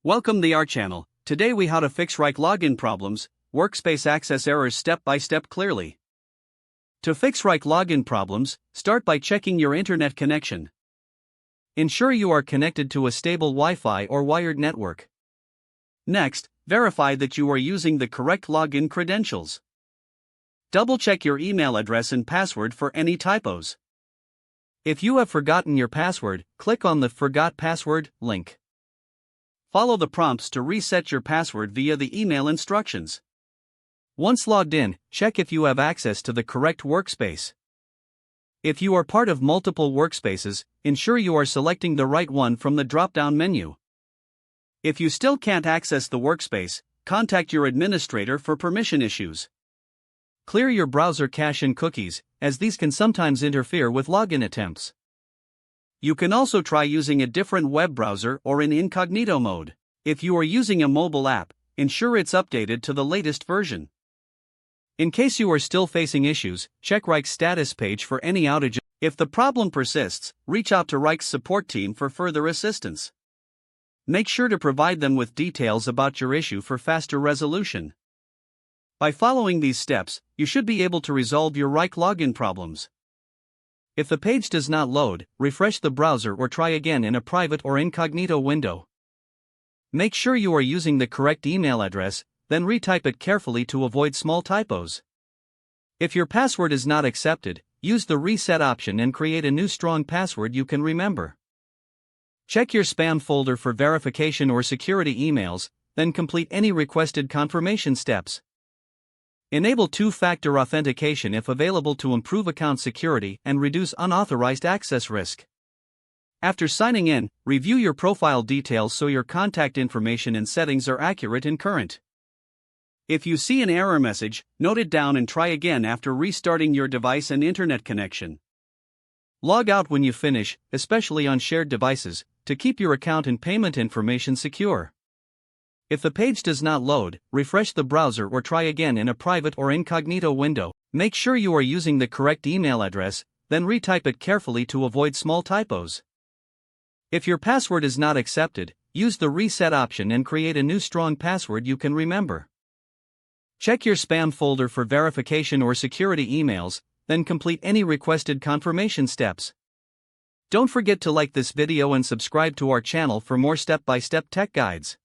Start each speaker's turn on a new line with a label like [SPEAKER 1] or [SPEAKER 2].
[SPEAKER 1] Welcome to our channel. Today we how to fix Wrike login problems, Workspace access errors step by step clearly. To fix Wrike login problems, start by checking your internet connection. Ensure you are connected to a stable Wi-Fi or wired network. Next, verify that you are using the correct login credentials. Double-check your email address and password for any typos. If you have forgotten your password, click on the Forgot Password link. Follow the prompts to reset your password via the email instructions. Once logged in, check if you have access to the correct workspace. If you are part of multiple workspaces, ensure you are selecting the right one from the drop-down menu. If you still can't access the workspace, contact your administrator for permission issues. Clear your browser cache and cookies, as these can sometimes interfere with login attempts. You can also try using a different web browser or in incognito mode. If you are using a mobile app, ensure it's updated to the latest version. In case you are still facing issues, check Wrike's status page for any outages. If the problem persists, reach out to Wrike's support team for further assistance. Make sure to provide them with details about your issue for faster resolution. By following these steps, you should be able to resolve your Wrike login problems. If the page does not load, refresh the browser or try again in a private or incognito window. Make sure you are using the correct email address, then retype it carefully to avoid small typos. If your password is not accepted, use the reset option and create a new strong password you can remember. Check your spam folder for verification or security emails, then complete any requested confirmation steps. Enable two-factor authentication if available to improve account security and reduce unauthorized access risk. After signing in, review your profile details so your contact information and settings are accurate and current. If you see an error message, note it down and try again after restarting your device and internet connection. Log out when you finish, especially on shared devices, to keep your account and payment information secure. If the page does not load, refresh the browser or try again in a private or incognito window. Make sure you are using the correct email address, then retype it carefully to avoid small typos. If your password is not accepted, use the reset option and create a new strong password you can remember. Check your spam folder for verification or security emails, then complete any requested confirmation steps. Don't forget to like this video and subscribe to our channel for more step-by-step tech guides.